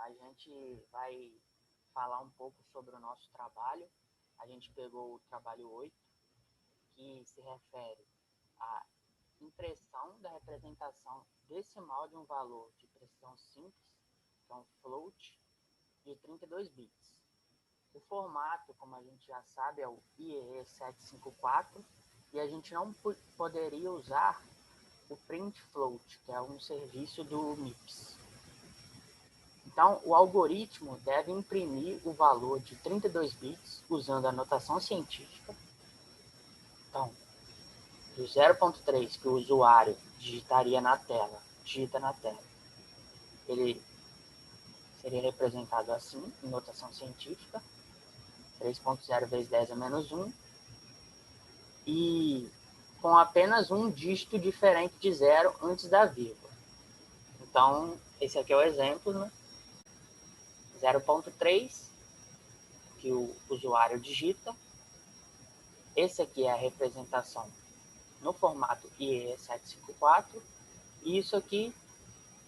a gente vai falar um pouco sobre o nosso trabalho. A gente pegou o trabalho 8, que se refere à impressão da representação decimal de um valor de precisão simples, que é um float, de 32 bits. O formato, como a gente já sabe, é o IEEE754, e a gente não poderia usar o print float, que é um serviço do MIPS. Então, o algoritmo deve imprimir o valor de 32 bits usando a notação científica. Então, do 0.3 que o usuário digita na tela, ele seria representado assim, em notação científica, 3.0 vezes 10 a menos 1, e com apenas um dígito diferente de 0 antes da vírgula. Então, esse aqui é o exemplo, né? 0.3, que o usuário digita. Esse aqui é a representação no formato IEEE754, e isso aqui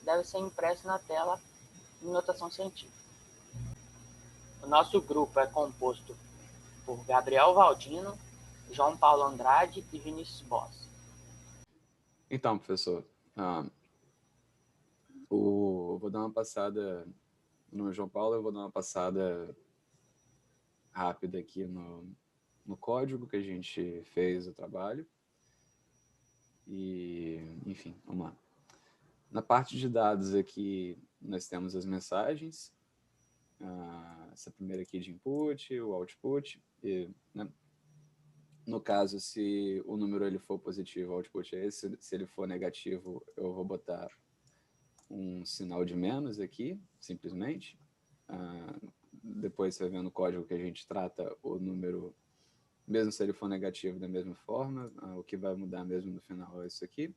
deve ser impresso na tela em notação científica. O nosso grupo é composto por Gabriel Valdino, João Paulo Andrade e Vinícius Boss. Então, professor, vou dar uma passada no João Paulo, eu vou dar uma passada rápida aqui no código que a gente fez o trabalho. E, enfim, vamos lá. Na parte de dados aqui, nós temos as mensagens, essa primeira aqui de input, o output, e, né? No caso, se o número ele for positivo, o output é esse. Se ele for negativo, eu vou botar um sinal de menos aqui, simplesmente. Depois você vai ver no código que a gente trata o número, mesmo se ele for negativo, da mesma forma. O que vai mudar mesmo no final é isso aqui.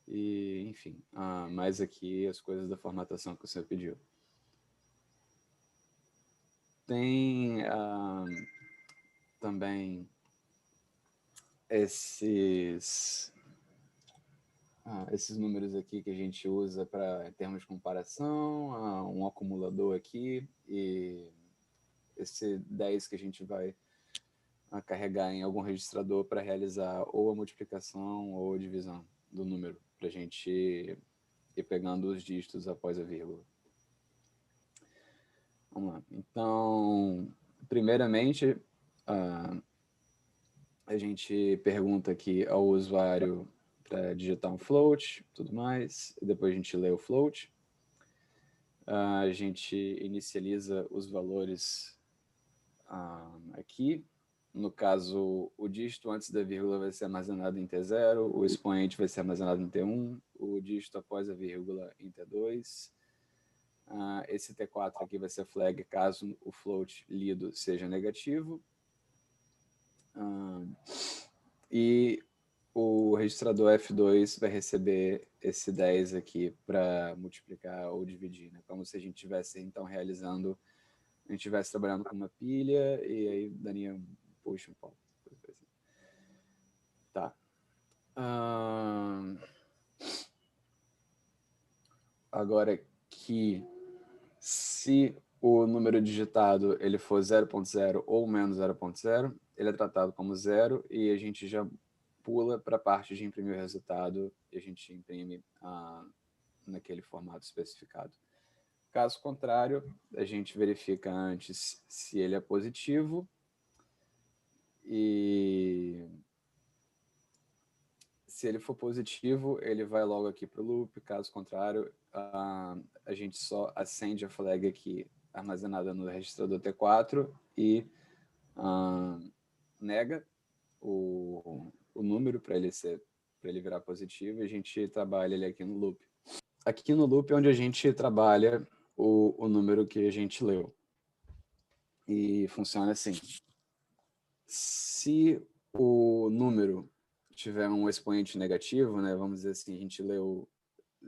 E, enfim, mais aqui as coisas da formatação que você pediu. Tem também esses números aqui que a gente usa em termos de comparação, um acumulador aqui, e esse 10 que a gente vai carregar em algum registrador para realizar ou a multiplicação ou a divisão do número, para a gente ir pegando os dígitos após a vírgula. Vamos lá. Então, primeiramente, a gente pergunta aqui ao usuário para digitar um float, tudo mais, e depois a gente lê o float. A gente inicializa os valores aqui. No caso, o dígito antes da vírgula vai ser armazenado em T0, o expoente vai ser armazenado em T1, o dígito após a vírgula em T2. Esse T4 aqui vai ser flag caso o float lido seja negativo. E o registrador F2 vai receber esse 10 aqui para multiplicar ou dividir, né? Como se a gente estivesse, então, realizando, a gente estivesse trabalhando com uma pilha, e aí daria, puxa, um pouco. Tá. Agora que se o número digitado ele for 0.0 ou menos 0.0, ele é tratado como 0, e a gente já pula para a parte de imprimir o resultado, e a gente imprime naquele formato especificado. Caso contrário, a gente verifica antes se ele é positivo, e se ele for positivo, ele vai logo aqui para o loop. Caso contrário, a gente só acende a flag aqui armazenada no registrador T4 e nega o número para ele virar positivo, e a gente trabalha ele aqui no loop. Aqui no loop é onde a gente trabalha o número que a gente leu. E funciona assim. Se o número tiver um expoente negativo, né, vamos dizer assim, a gente leu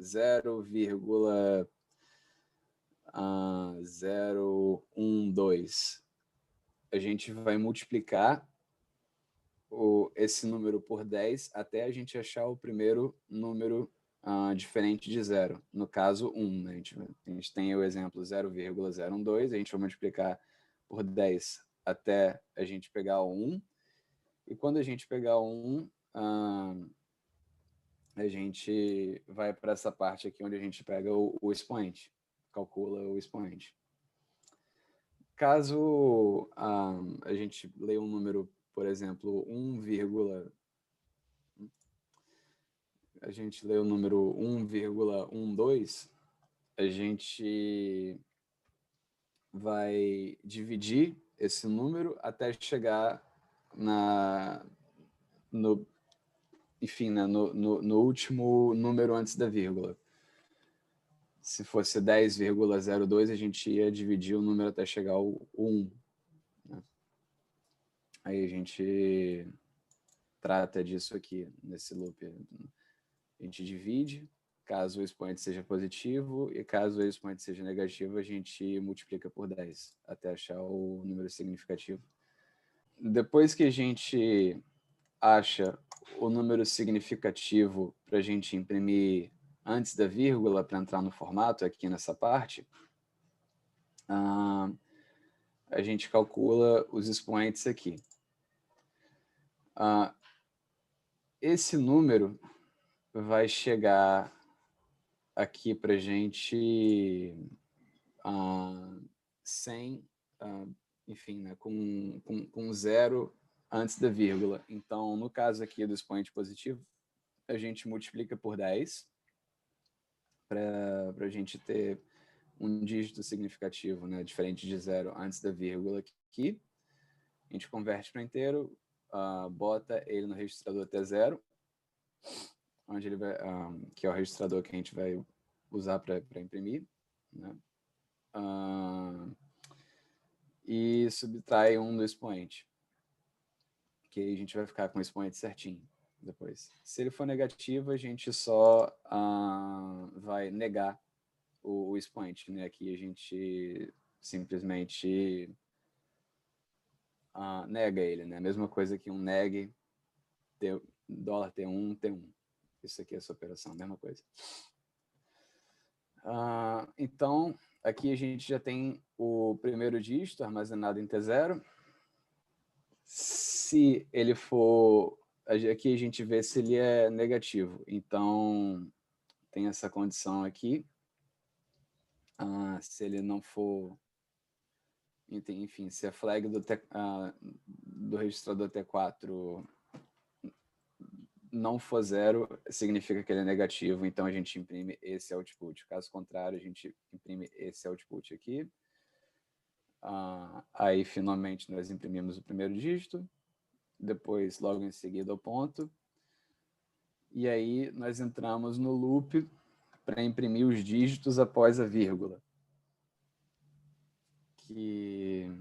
0,012, a gente vai multiplicar esse número por 10 até a gente achar o primeiro número diferente de zero. No caso, 1. Né? A gente tem o exemplo 0,012, a gente vai multiplicar por 10 até a gente pegar o 1. E quando a gente pegar o 1, a gente vai para essa parte aqui onde a gente pega o expoente, calcula o expoente. Caso a gente leia um número, por exemplo, a gente lê o número 1,12, a gente vai dividir esse número até chegar enfim, né, no último número antes da vírgula. Se fosse 10,02, a gente ia dividir o número até chegar ao 1. Né? Aí a gente trata disso aqui, nesse loop. A gente divide, caso o expoente seja positivo, e caso o expoente seja negativo, a gente multiplica por 10, até achar o número significativo. Depois que a gente acha o número significativo para a gente imprimir antes da vírgula, para entrar no formato aqui nessa parte, a gente calcula os expoentes aqui. Esse número vai chegar aqui para a gente sem, enfim, né, com zero antes da vírgula. Então, no caso aqui do expoente positivo, a gente multiplica por 10 para a gente ter um dígito significativo, né, diferente de zero antes da vírgula aqui. A gente converte para inteiro, bota ele no registrador T0, onde ele vai, que é o registrador que a gente vai usar para imprimir, né? E subtrai um do expoente, que aí a gente vai ficar com o expoente certinho depois. Se ele for negativo, a gente só vai negar o expoente, né? Aqui a gente simplesmente nega ele, né? A mesma coisa que um neg dólar T1, T1. Isso aqui é essa operação, a mesma coisa. Então, aqui a gente já tem o primeiro dígito armazenado em T0. Se ele for... Aqui a gente vê se ele é negativo. Então, tem essa condição aqui. Se ele não for... Enfim, se a flag do registrador T4 não for zero, significa que ele é negativo, então a gente imprime esse output. Caso contrário, a gente imprime esse output aqui. Aí, finalmente, nós imprimimos o primeiro dígito, depois, logo em seguida, o ponto. E aí, nós entramos no loop para imprimir os dígitos após a vírgula. Que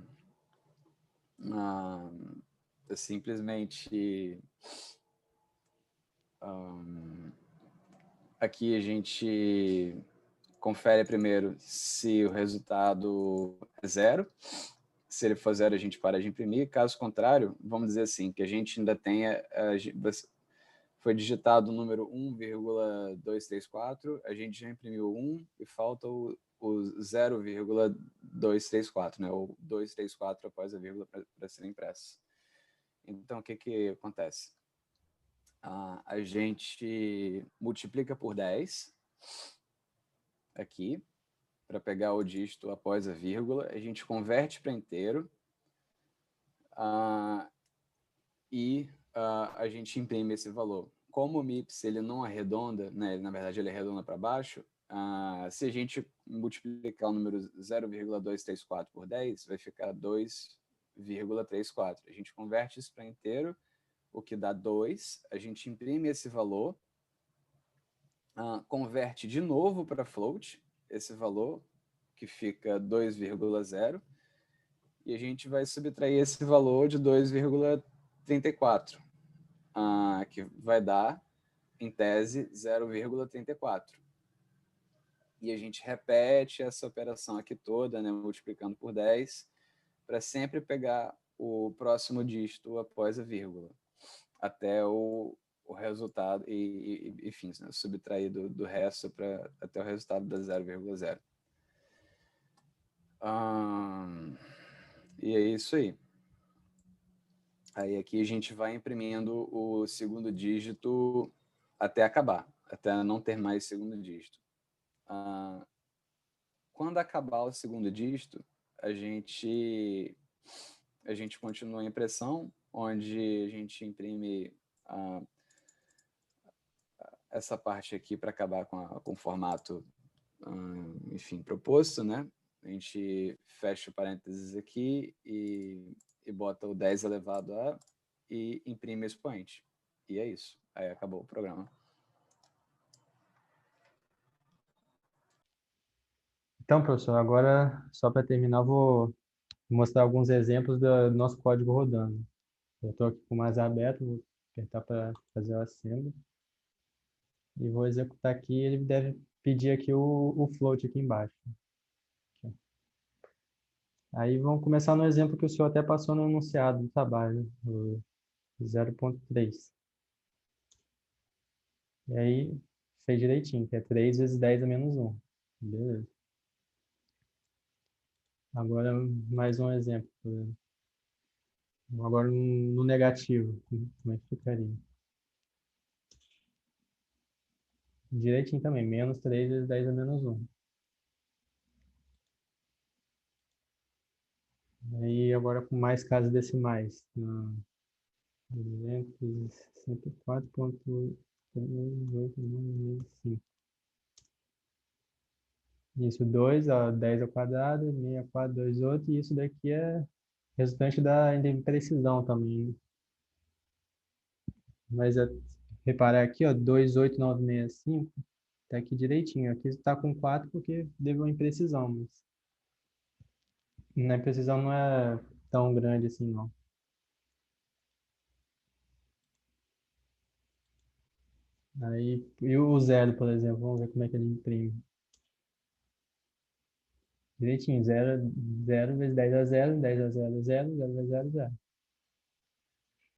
é simplesmente... aqui a gente confere primeiro se o resultado é zero. Se ele for zero, a gente para de imprimir. Caso contrário, vamos dizer assim, que a gente ainda tenha... foi digitado o número 1,234, a gente já imprimiu 1 e falta o 0,234, né? Ou 234 após a vírgula para ser impresso. Então, o que acontece? A gente multiplica por 10 aqui, para pegar o dígito após a vírgula, a gente converte para inteiro e a gente imprime esse valor. Como o MIPS ele não arredonda, né, na verdade ele arredonda para baixo, se a gente multiplicar o número 0,234 por 10, vai ficar 2,34. A gente converte isso para inteiro, o que dá 2, a gente imprime esse valor, converte de novo para float, esse valor, que fica 2,0, e a gente vai subtrair esse valor de 2,34, que vai dar, em tese, 0,34. E a gente repete essa operação aqui toda, né, multiplicando por 10, para sempre pegar o próximo dígito após a vírgula, até o o resultado, enfim, né, subtrair do resto até o resultado da 0,0. E é isso aí. Aí aqui a gente vai imprimindo o segundo dígito até acabar, até não ter mais segundo dígito. Quando acabar o segundo dígito, a gente continua a impressão, onde a gente imprime essa parte aqui para acabar com o formato, enfim, proposto, né? A gente fecha o parênteses aqui e bota o 10 elevado a e imprime o expoente. E é isso. Aí acabou o programa. Então, professor, agora, só para terminar, vou mostrar alguns exemplos do nosso código rodando. Eu estou aqui com o mais aberto, vou apertar para fazer o assembly. E vou executar aqui, ele deve pedir aqui o float aqui embaixo. Aqui. Aí vamos começar no exemplo que o senhor até passou no enunciado do trabalho, o 0.3. E aí, fez direitinho, que é 3 vezes 10 a menos 1. Beleza. Agora, mais um exemplo. Agora no negativo, como é que ficaria? Direitinho também, menos 3 vezes 10 a menos 1. Aí agora com mais casas decimais. 264,385. Isso, 2, ó, 10 ao quadrado, 6428, e isso daqui é resultante da imprecisão também. Mas reparar aqui, ó, 28965, tá aqui direitinho. Aqui está com 4 porque deu uma imprecisão, mas a imprecisão não é tão grande assim, não. Aí, e o zero, por exemplo, vamos ver como é que ele imprime. Direitinho, 0 vezes 10 a 0, 10 a 0 a 0, 0 vezes 0 0.